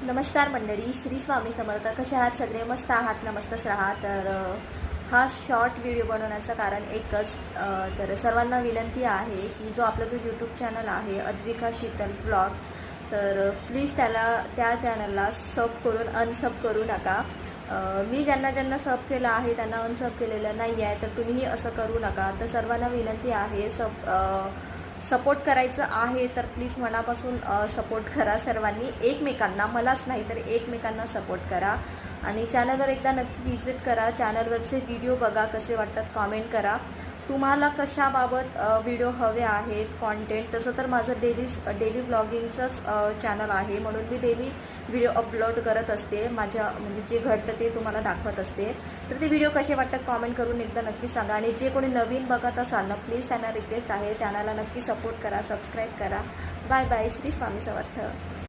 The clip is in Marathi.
नमस्कार मंडळी, श्री स्वामी समर्थ. कसे आहात सगळे? मस्त आहात ना? मस्तच राहा. तर हा शॉर्ट व्हिडिओ बनवण्याचं कारण एकच. तर सर्वांना विनंती आहे की जो आपला यूट्यूब चॅनल आहे अद्विका शीतल व्लॉग, तर प्लीज त्या चॅनलला सब करून अनसब करू नका. मी ज्यांना ज्यांना सब केलं आहे त्यांना अनसब केलेलं नाही आहे, तर तुम्हीही असं करू नका. तर सर्वांना विनंती आहे, सपोर्ट करायचं आहे तर प्लीज मनापासून सपोर्ट करा सर्वांनी एकमेकांना. मलाच नाही तर एकमेकांना सपोर्ट करा आणि चॅनलवर एकदा नक्की व्हिजिट करा. चॅनलवरचे व्हिडिओ बघा, कसे वाटतात कॉमेंट करा. तुम्हाला कशाबाबत व्हिडिओ हवे आहेत कॉन्टेंट, तसं तर माझं डेली व्लॉगिंगचंच चॅनल आहे, म्हणून मी डेली व्हिडिओ अपलोड करत असते. माझ्या म्हणजे जे घडतं ते तुम्हाला दाखवत असते. तर ते व्हिडिओ कसे वाटतात कॉमेंट करून एकदा नक्की सांगा. आणि जे कोणी नवीन बघत असाल ना, प्लीज त्यांना रिक्वेस्ट आहे चॅनलला नक्की सपोर्ट करा, सबस्क्राईब करा. Bye bye. श्री स्वामी समर्थ.